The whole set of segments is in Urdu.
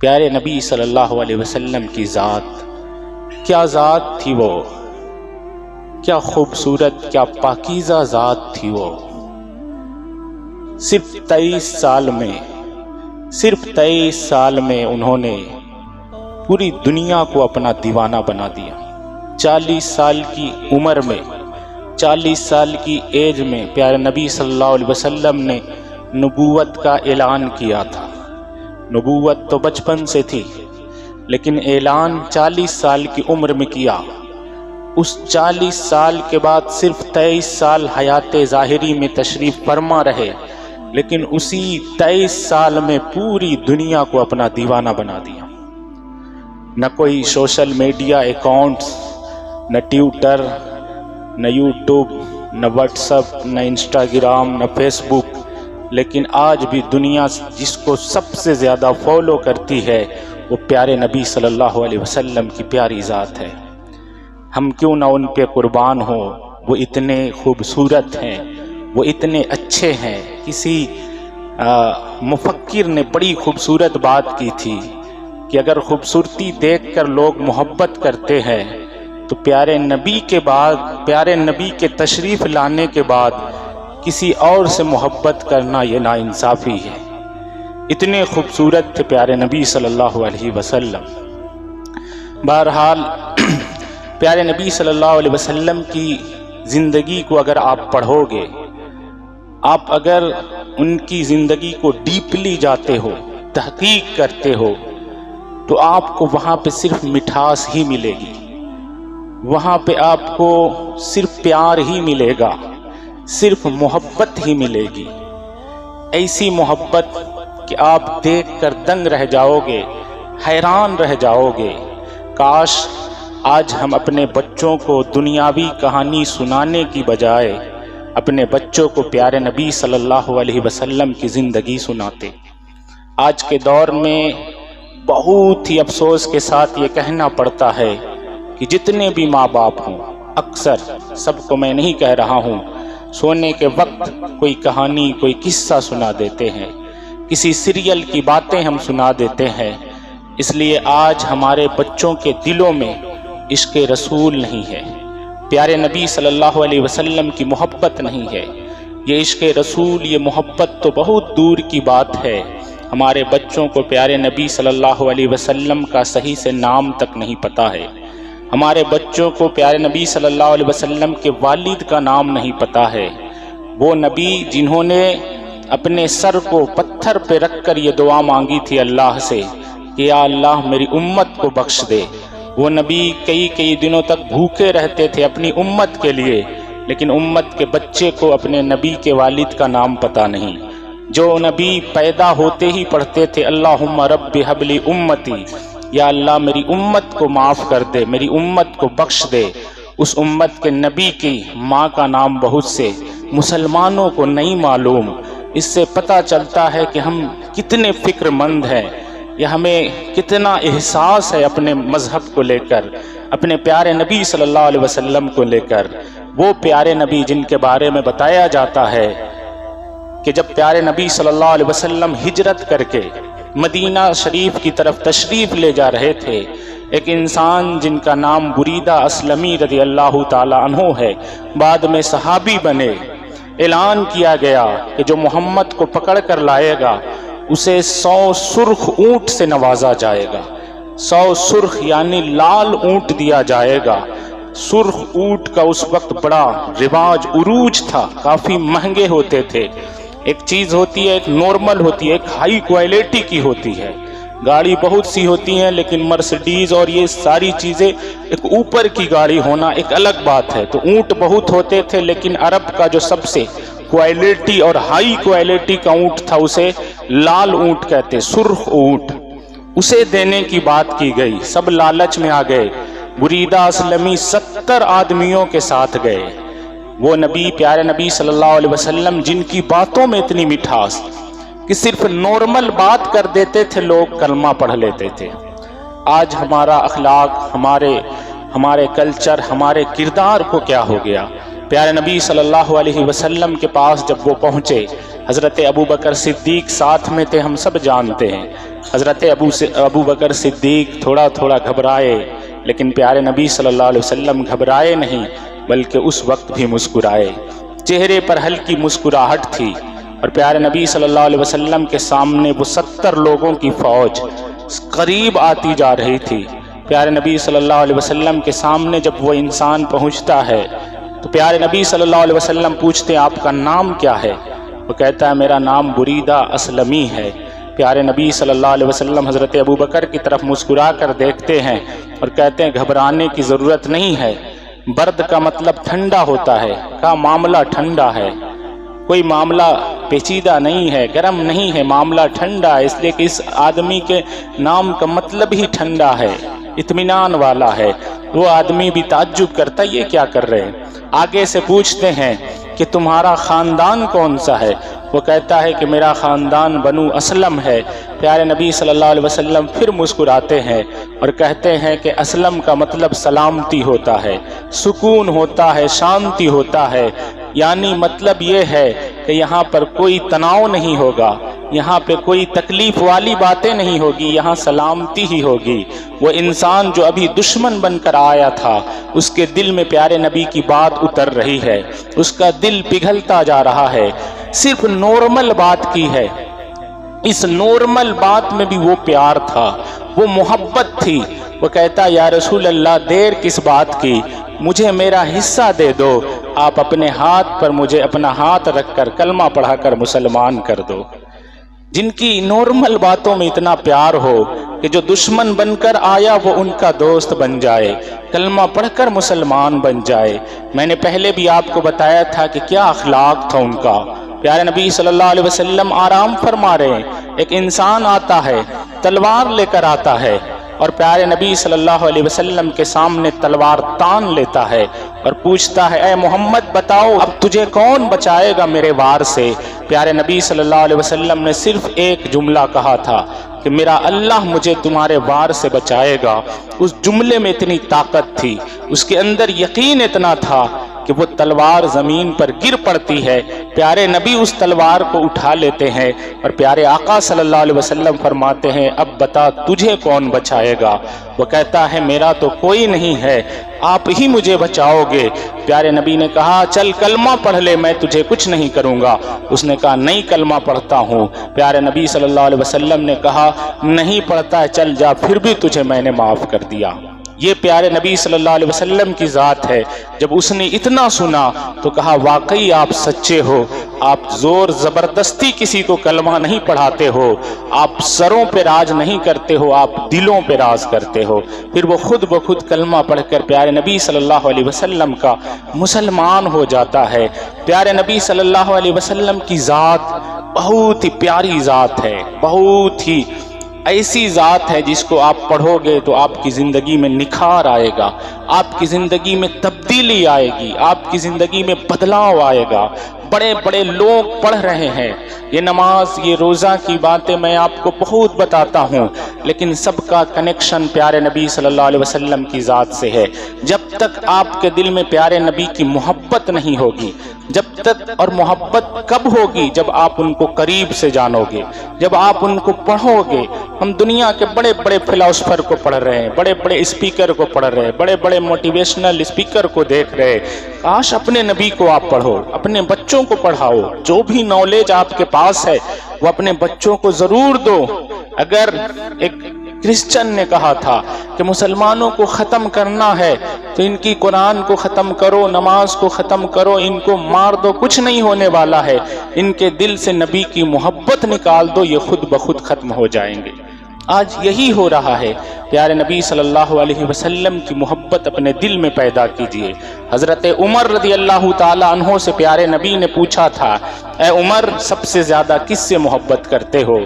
پیارے نبی صلی اللہ علیہ وسلم کی ذات، کیا ذات تھی وہ، کیا خوبصورت، کیا پاکیزہ ذات تھی وہ۔ صرف 23 سال میں انہوں نے پوری دنیا کو اپنا دیوانہ بنا دیا۔ 40 سال کی عمر میں، 40 سال کی ایج میں پیارے نبی صلی اللہ علیہ وسلم نے نبوت کا اعلان کیا تھا۔ نبوت تو بچپن سے تھی، لیکن اعلان 40 سال کی عمر میں کیا۔ اس 40 سال کے بعد صرف 23 سال حیات ظاہری میں تشریف فرما رہے، لیکن اسی 23 سال میں پوری دنیا کو اپنا دیوانہ بنا دیا۔ نہ کوئی سوشل میڈیا اکاؤنٹس، نہ ٹویٹر، نہ یوٹیوب، نہ واٹس ایپ، نہ انسٹاگرام، نہ فیس بک، لیکن آج بھی دنیا جس کو سب سے زیادہ فالو کرتی ہے وہ پیارے نبی صلی اللہ علیہ وسلم کی پیاری ذات ہے۔ ہم کیوں نہ ان پہ قربان ہوں، وہ اتنے خوبصورت ہیں، وہ اتنے اچھے ہیں۔ کسی مفکر نے بڑی خوبصورت بات کی تھی کہ اگر خوبصورتی دیکھ کر لوگ محبت کرتے ہیں تو پیارے نبی کے بعد، پیارے نبی کے تشریف لانے کے بعد کسی اور سے محبت کرنا یہ ناانصافی ہے۔ اتنے خوبصورت تھے پیارے نبی صلی اللہ علیہ وسلم۔ بہرحال پیارے نبی صلی اللہ علیہ وسلم کی زندگی کو اگر آپ پڑھو گے، آپ اگر ان کی زندگی کو ڈیپلی جاتے ہو، تحقیق کرتے ہو، تو آپ کو وہاں پہ صرف مٹھاس ہی ملے گی، وہاں پہ آپ کو صرف پیار ہی ملے گا، صرف محبت ہی ملے گی۔ ایسی محبت کہ آپ دیکھ کر دنگ رہ جاؤ گے، حیران رہ جاؤ گے۔ کاش آج ہم اپنے بچوں کو دنیاوی کہانی سنانے کی بجائے اپنے بچوں کو پیارے نبی صلی اللہ علیہ وسلم کی زندگی سناتے۔ آج کے دور میں بہت ہی افسوس کے ساتھ یہ کہنا پڑتا ہے کہ جتنے بھی ماں باپ ہوں، اکثر، سب کو میں نہیں کہہ رہا ہوں، سونے کے وقت کوئی کہانی، کوئی قصہ سنا دیتے ہیں، کسی سیریل کی باتیں ہم سنا دیتے ہیں۔ اس لیے آج ہمارے بچوں کے دلوں میں عشق رسول نہیں ہے، پیارے نبی صلی اللہ علیہ وسلم کی محبت نہیں ہے۔ یہ عشق رسول، یہ محبت تو بہت دور کی بات ہے۔ ہمارے بچوں کو پیارے نبی صلی اللہ علیہ وسلم کا صحیح سے نام تک نہیں پتہ ہے۔ ہمارے بچوں کو پیارے نبی صلی اللہ علیہ وسلم کے والد کا نام نہیں پتہ ہے، وہ نبی جنہوں نے اپنے سر کو پتھر پہ رکھ کر یہ دعا مانگی تھی اللہ سے کہ یا اللہ میری امت کو بخش دے۔ وہ نبی کئی دنوں تک بھوکے رہتے تھے اپنی امت کے لیے، لیکن امت کے بچے کو اپنے نبی کے والد کا نام پتہ نہیں۔ جو نبی پیدا ہوتے ہی پڑھتے تھے اللہم رب ہب لی امتی، یا اللہ میری امت کو معاف کر دے، میری امت کو بخش دے۔ اس امت کے نبی کی ماں کا نام بہت سے مسلمانوں کو نہیں معلوم۔ اس سے پتہ چلتا ہے کہ ہم کتنے فکر مند ہیں، یا ہمیں کتنا احساس ہے اپنے مذہب کو لے کر، اپنے پیارے نبی صلی اللہ علیہ وسلم کو لے کر۔ وہ پیارے نبی جن کے بارے میں بتایا جاتا ہے کہ جب پیارے نبی صلی اللہ علیہ وسلم ہجرت کر کے مدینہ شریف کی طرف تشریف لے جا رہے تھے، ایک انسان جن کا نام بریدہ اسلمی رضی اللہ تعالی عنہ ہے، بعد میں صحابی بنے، اعلان کیا گیا کہ جو محمد کو پکڑ کر لائے گا اسے 100 سرخ اونٹ سے نوازا جائے گا۔ 100 سرخ یعنی لال اونٹ دیا جائے گا۔ سرخ اونٹ کا اس وقت بڑا رواج، عروج تھا، کافی مہنگے ہوتے تھے۔ ایک چیز ہوتی ہے، ایک نارمل ہوتی ہے، ایک ہائی کوالٹی کی ہوتی ہے۔ گاڑی بہت سی ہوتی ہیں، لیکن مرسڈیز اور یہ ساری چیزیں ایک اوپر کی گاڑی ہونا ایک الگ بات ہے۔ تو اونٹ بہت ہوتے تھے، لیکن عرب کا جو سب سے کوالٹی اور ہائی کوالٹی کا اونٹ تھا اسے لال اونٹ کہتے، سرخ اونٹ، اسے دینے کی بات کی گئی۔ سب لالچ میں آ گئے۔ بریدہ اسلمی 70 آدمیوں کے ساتھ گئے۔ وہ نبی، پیارے نبی صلی اللہ علیہ وسلم جن کی باتوں میں اتنی مٹھاس کہ صرف نارمل بات کر دیتے تھے لوگ کلمہ پڑھ لیتے تھے۔ آج ہمارا اخلاق، ہمارے کلچر، ہمارے کردار کو کیا ہو گیا؟ پیارے نبی صلی اللہ علیہ وسلم کے پاس جب وہ پہنچے، حضرت ابوبکر صدیق ساتھ میں تھے، ہم سب جانتے ہیں، حضرت ابو بکر صدیق تھوڑا تھوڑا گھبرائے، لیکن پیارے نبی صلی اللہ علیہ وسلم گھبرائے نہیں، بلکہ اس وقت بھی مسکرائے، چہرے پر ہلکی مسکراہٹ تھی۔ اور پیارے نبی صلی اللہ علیہ وسلم کے سامنے وہ 70 لوگوں کی فوج قریب آتی جا رہی تھی۔ پیارے نبی صلی اللہ علیہ وسلم کے سامنے جب وہ انسان پہنچتا ہے تو پیارے نبی صلی اللہ علیہ وسلم پوچھتے ہیں آپ کا نام کیا ہے؟ وہ کہتا ہے میرا نام بریدہ اسلمی ہے۔ پیارے نبی صلی اللہ علیہ وسلم حضرت ابو بکر کی طرف مسکرا کر دیکھتے ہیں اور کہتے ہیں گھبرانے کی ضرورت نہیں ہے، برد کا مطلب ٹھنڈا ہوتا ہے، کا معاملہ ٹھنڈا ہے، کوئی معاملہ پیچیدہ نہیں ہے، گرم نہیں ہے، معاملہ ٹھنڈا ہے، اس لیے کہ اس آدمی کے نام کا مطلب ہی ٹھنڈا ہے، اطمینان والا ہے۔ وہ آدمی بھی تعجب کرتا ہے یہ کیا کر رہے ہیں۔ آگے سے پوچھتے ہیں کہ تمہارا خاندان کون سا ہے؟ وہ کہتا ہے کہ میرا خاندان بنو اسلم ہے۔ پیارے نبی صلی اللہ علیہ وسلم پھر مسکراتے ہیں اور کہتے ہیں کہ اسلم کا مطلب سلامتی ہوتا ہے، سکون ہوتا ہے، شانتی ہوتا ہے، یعنی مطلب یہ ہے کہ یہاں پر کوئی تناؤ نہیں ہوگا، یہاں پہ کوئی تکلیف والی باتیں نہیں ہوگی، یہاں سلامتی ہی ہوگی۔ وہ انسان جو ابھی دشمن بن کر آیا تھا اس کے دل میں پیارے نبی کی بات اتر رہی ہے، اس کا دل پگھلتا جا رہا ہے، صرف نارمل بات کی ہے، اس نارمل بات میں بھی وہ پیار تھا، وہ محبت تھی۔ وہ کہتا یا رسول اللہ دیر کس بات کی، مجھے میرا حصہ دے دو، آپ اپنے ہاتھ پر مجھے اپنا ہاتھ رکھ کر کلمہ پڑھا کر مسلمان کر دو۔ جن کی نارمل باتوں میں اتنا پیار ہو کہ جو دشمن بن کر آیا وہ ان کا دوست بن جائے، کلمہ پڑھ کر مسلمان بن جائے۔ میں نے پہلے بھی آپ کو بتایا تھا کہ کیا اخلاق تھا ان کا۔ پیارے نبی صلی اللہ علیہ وسلم آرام فرما رہے ہیں، ایک انسان آتا ہے تلوار لے کر آتا ہے اور پیارے نبی صلی اللہ علیہ وسلم کے سامنے تلوار تان لیتا ہے اور پوچھتا ہے اے محمد بتاؤ اب تجھے کون بچائے گا میرے وار سے؟ پیارے نبی صلی اللہ علیہ وسلم نے صرف ایک جملہ کہا تھا کہ میرا اللہ مجھے تمہارے وار سے بچائے گا۔ اس جملے میں اتنی طاقت تھی، اس کے اندر یقین اتنا تھا کہ وہ تلوار زمین پر گر پڑتی ہے، پیارے نبی اس تلوار کو اٹھا لیتے ہیں اور پیارے آقا صلی اللہ علیہ وسلم فرماتے ہیں اب بتا تجھے کون بچائے گا؟ وہ کہتا ہے میرا تو کوئی نہیں ہے، آپ ہی مجھے بچاؤ گے۔ پیارے نبی نے کہا چل کلمہ پڑھ لے، میں تجھے کچھ نہیں کروں گا۔ اس نے کہا نہیں کلمہ پڑھتا ہوں۔ پیارے نبی صلی اللہ علیہ وسلم نے کہا نہیں پڑھتا ہے چل جا، پھر بھی تجھے میں نے معاف کر دیا۔ یہ پیارے نبی صلی اللہ علیہ وسلم کی ذات ہے۔ جب اس نے اتنا سنا تو کہا واقعی آپ سچے ہو، آپ زور زبردستی کسی کو کلمہ نہیں پڑھاتے ہو، آپ سروں پہ راج نہیں کرتے ہو، آپ دلوں پہ راج کرتے ہو۔ پھر وہ خود بخود کلمہ پڑھ کر پیارے نبی صلی اللہ علیہ وسلم کا مسلمان ہو جاتا ہے۔ پیارے نبی صلی اللہ علیہ وسلم کی ذات بہت ہی پیاری ذات ہے، بہت ہی ایسی ذات ہے جس کو آپ پڑھو گے تو آپ کی زندگی میں نکھار آئے گا، آپ کی زندگی میں تبدیلی آئے گی، آپ کی زندگی میں بدلاؤ آئے گا۔ بڑے بڑے لوگ پڑھ رہے ہیں یہ نماز، یہ روزہ کی باتیں میں آپ کو بہت بتاتا ہوں، لیکن سب کا کنیکشن پیارے نبی صلی اللہ علیہ وسلم کی ذات سے ہے۔ جب تک آپ کے دل میں پیارے نبی کی محبت نہیں ہوگی، جب تک، اور محبت کب ہوگی؟ جب آپ ان کو قریب سے جانو گے، جب آپ ان کو پڑھو گے۔ ہم دنیا کے بڑے بڑے فلاسفر کو پڑھ رہے ہیں، بڑے بڑے اسپیکر کو پڑھ رہے ہیں، بڑے بڑے موٹیویشنل اسپیکر کو دیکھ رہے ہیں۔ کاش اپنے نبی کو آپ پڑھو، اپنے بچوں کو پڑھاؤ، جو بھی نالج آپ کے پاس ہے وہ اپنے بچوں کو ضرور دو۔ اگر ایک کرسچن نے کہا تھا کہ مسلمانوں کو ختم کرنا ہے تو ان کی قرآن کو ختم کرو، نماز کو ختم کرو، ان کو مار دو، کچھ نہیں ہونے والا ہے، ان کے دل سے نبی کی محبت نکال دو، یہ خود بخود ختم ہو جائیں گے۔ آج یہی ہو رہا ہے۔ پیارے نبی صلی اللہ علیہ وسلم کی محبت اپنے دل میں پیدا کیجئے۔ حضرت عمر رضی اللہ تعالی عنہ سے پیارے نبی نے پوچھا تھا اے عمر سب سے زیادہ کس سے محبت کرتے ہو؟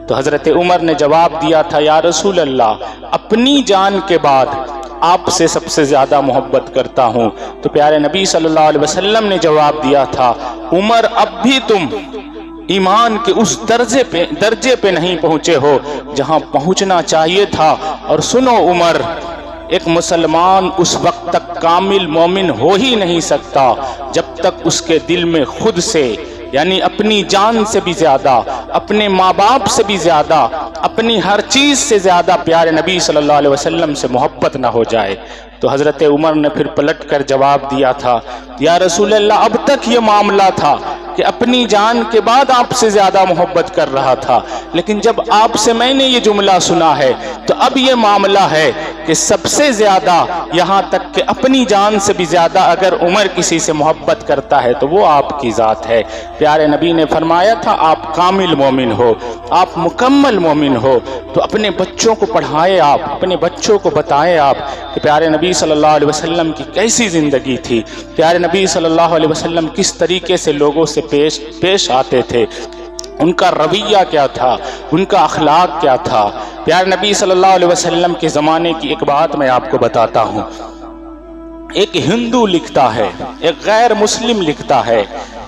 تو حضرت عمر نے جواب دیا تھا یا رسول اللہ اپنی جان کے بعد آپ سے سب سے زیادہ محبت کرتا ہوں۔ تو پیارے نبی صلی اللہ علیہ وسلم نے جواب دیا تھا عمر اب بھی تم ایمان کے اس درجے پہ نہیں پہنچے ہو جہاں پہنچنا چاہیے تھا۔ اور سنو عمر، ایک مسلمان اس وقت تک کامل مومن ہو ہی نہیں سکتا جب تک اس کے دل میں خود سے، یعنی اپنی جان سے بھی زیادہ، اپنے ماں باپ سے بھی زیادہ، اپنی ہر چیز سے زیادہ پیارے نبی صلی اللہ علیہ وسلم سے محبت نہ ہو جائے۔ تو حضرت عمر نے پھر پلٹ کر جواب دیا تھا، یا رسول اللہ اب تک یہ معاملہ تھا کہ اپنی جان کے بعد آپ سے زیادہ محبت کر رہا تھا، لیکن جب آپ سے میں نے یہ جملہ سنا ہے تو اب یہ معاملہ ہے کہ سب سے زیادہ، یہاں تک کہ اپنی جان سے بھی زیادہ اگر عمر کسی سے محبت کرتا ہے تو وہ آپ کی ذات ہے۔ پیارے نبی نے فرمایا تھا آپ کامل مومن ہو، آپ مکمل مومن ہو، تو اپنے بچوں کو پڑھائے، آپ اپنے بچوں کو بتائیں آپ کہ پیارے نبی صلی اللہ علیہ وسلم کی کیسی زندگی تھی، پیارے نبی صلی اللہ علیہ وسلم کس طریقے سے لوگوں سے پیش آتے تھے، ان کا رویہ کیا تھا، ان کا اخلاق کیا تھا۔ پیارے نبی صلی اللہ علیہ وسلم کے زمانے کی ایک بات میں آپ کو بتاتا ہوں۔ ایک ہندو لکھتا ہے، ایک غیر مسلم لکھتا ہے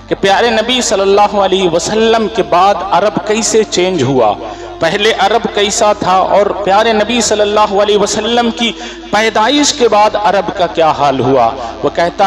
کہ پیارے نبی صلی اللہ علیہ وسلم کے بعد عرب کیسے چینج ہوا، پہلے عرب کیسا تھا اور پیارے نبی صلی اللہ علیہ وسلم کی پیدائش کے بعد عرب کا کیا حال ہوا۔ وہ کہتا